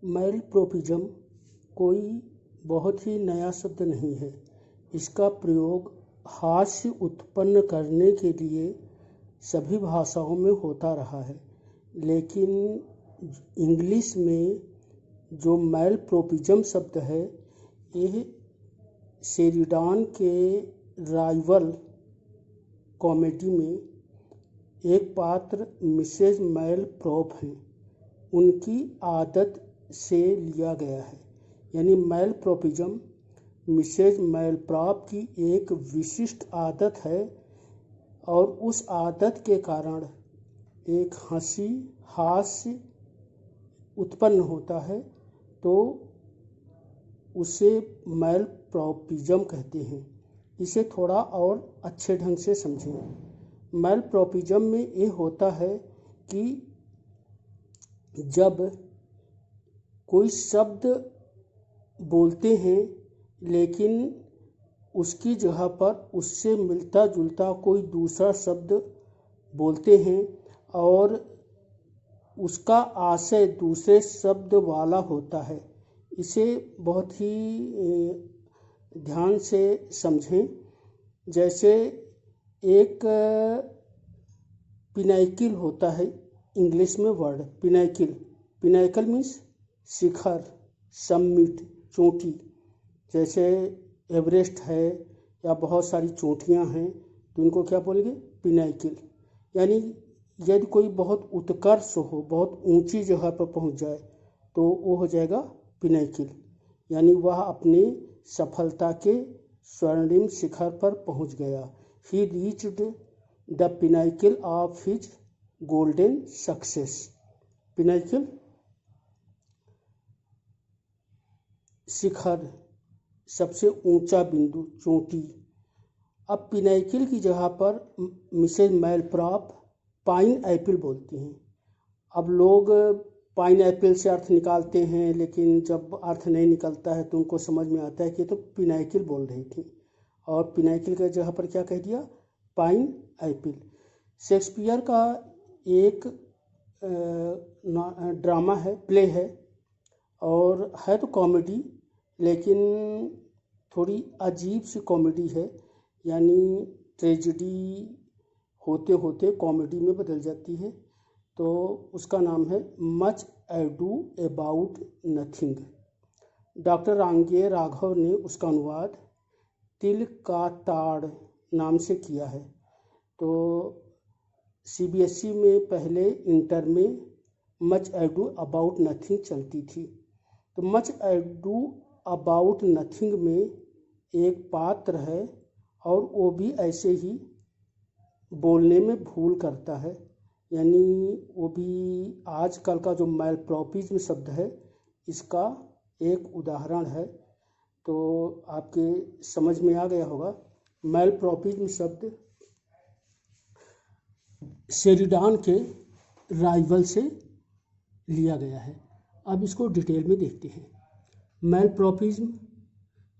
मैलप्रोपिज्म कोई बहुत ही नया शब्द नहीं है। इसका प्रयोग हास्य उत्पन्न करने के लिए सभी भाषाओं में होता रहा है, लेकिन इंग्लिश में जो मैलप्रोपिज्म शब्द है, यह शेरिडान के राइवल कॉमेडी में एक पात्र मिसेज मैलप्रॉप हैं, उनकी आदत से लिया गया है। यानी मैलप्रोपिज्म मिसेज मैलप्रॉप की एक विशिष्ट आदत है और उस आदत के कारण एक हास्य उत्पन्न होता है, तो उसे मैलप्रोपिज्म कहते हैं। इसे थोड़ा और अच्छे ढंग से समझें। मैलप्रोपिज्म में ये होता है कि जब कोई शब्द बोलते हैं लेकिन उसकी जगह पर उससे मिलता जुलता कोई दूसरा शब्द बोलते हैं और उसका आशय दूसरे शब्द वाला होता है। इसे बहुत ही ध्यान से समझें। जैसे एक पिनाकिल होता है, इंग्लिश में वर्ड पिनाकल मीन्स शिखर, समिट, चोटी। जैसे एवरेस्ट है या बहुत सारी चोटियां हैं, तो इनको क्या बोलेंगे? पिनाकिल। यानी यदि कोई बहुत उत्कर्ष हो, बहुत ऊंची जगह पर पहुंच जाए, तो वो हो जाएगा पिनाकिल। यानी वह अपने सफलता के स्वर्णिम शिखर पर पहुंच गया। He reached the pinnacle of his golden success. Pinnacle शिखर, सबसे ऊंचा बिंदु, चोटी। अब पिनाकिल की जगह पर मिसेज मैलप्रॉप पाइन एप्पल बोलती हैं। अब लोग पाइन एप्पल से अर्थ निकालते हैं, लेकिन जब अर्थ नहीं निकलता है तो उनको समझ में आता है कि तो पिनाकिल बोल रही थी, और पिनाकिल की जगह पर क्या कह दिया? Pine Apple. शेक्सपियर का एक ड्रामा है, प्ले है, और है तो कॉमेडी, लेकिन थोड़ी अजीब सी कॉमेडी है। यानी ट्रेजेडी होते होते कॉमेडी में बदल जाती है। तो उसका नाम है much edu about nothing. Doctor रांगे राघव ने उसका अनुवाद तिल का ताड़ नाम से किया है। तो सीबीएसई में पहले इंटर में मच एडू अबाउट नथिंग चलती थी। तो मच एडू अबाउट नथिंग में एक पात्र है और वो भी ऐसे ही बोलने में भूल करता है। यानी वो भी आजकल का जो मैलप्रोपिज्म शब्द है, इसका एक उदाहरण है। तो आपके समझ में आ गया होगा। मैलप्रोपिज्म शब्द शेरिडान के राइवल से लिया गया है। अब इसको डिटेल में देखते हैं। मैलप्रोपिज्म,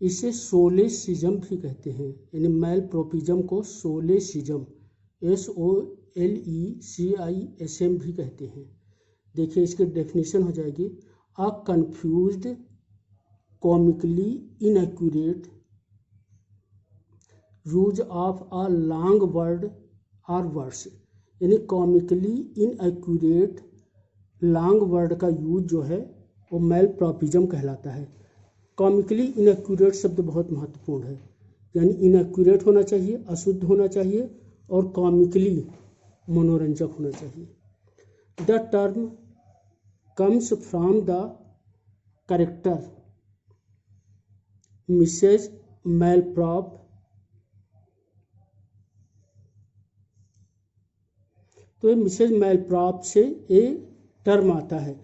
इसे सोलेसिज्म भी कहते हैं। यानी मैलप्रोपिज्म को सोलेसिज्म, SOLECISM भी कहते हैं। देखिए इसकी डेफिनेशन हो जाएगी, a confused, comically inaccurate use of a long word और वर्ड्स। यानी कॉमिकली इनएक्यूरेट लॉन्ग वर्ड का यूज जो है वो मैलप्रोपिज्म कहलाता है। कॉमिकली इनएक्यूरेट शब्द बहुत महत्वपूर्ण है। यानी इनएक्यूरेट होना चाहिए, अशुद्ध होना चाहिए, और कॉमिकली मनोरंजक होना चाहिए। The term comes from the character Mrs Malaprop, तो ये मिसेज मैलप्रॉप से ये टर्म आता है।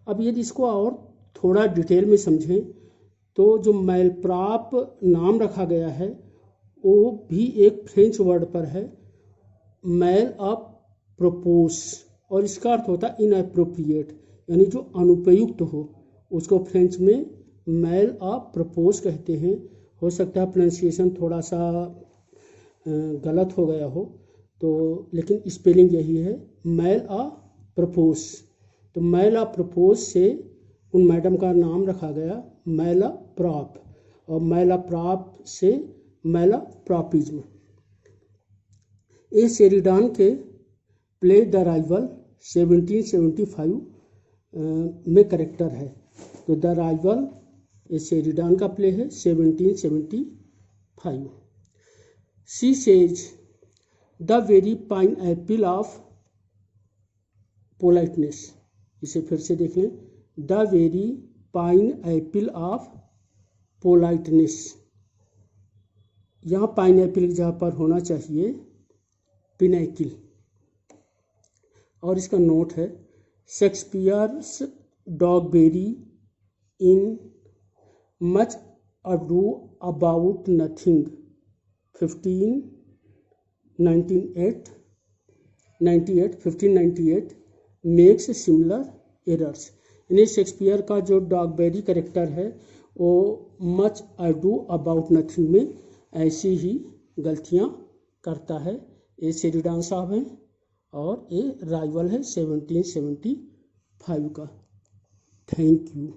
अब यदि इसको और थोड़ा डिटेल में समझें, तो जो मैलप्रॉप नाम रखा गया है वो भी एक फ्रेंच वर्ड पर है, मैल ऑफ प्रपोज, और इसका अर्थ होता है इनएप्रोप्रिएट, यानी जो अनुपयुक्त हो, उसको फ्रेंच में मैल ऑफ प्रपोज कहते हैं। हो सकता है प्रोनाउंसिएशन थोड़ा सा गलत हो गया हो, तो लेकिन स्पेलिंग यही है, मैल ऑफ प्रपोज। तो मैल ऑफ प्रपोज से उन मैडम का नाम रखा गया मैलाप्रॉप, और मैलाप्रॉप से मैलाप्रॉपिज्म। ए शेरिडान के प्ले द राइवल 1775 में करेक्टर है। तो द राइवल ये शेरिडान का प्ले है 1775। She says the very pine Apple of politeness. इसे फिर से देख लें, the very pine Apple of politeness. यहाँ पाइन एप्पल की जगह पर होना चाहिए पिनैकिल। और इसका नोट है, Shakespeare's Dogberry in Much Ado About Nothing 1598 makes similar errors. यानी शेक्सपियर का जो डॉगबेरी करेक्टर है वो मच अडू अबाउट नथिंग में ऐसी ही गलतियाँ करता है। ये शेरिडान साहब हैं और ये राइवल है 1775 का। Thank you.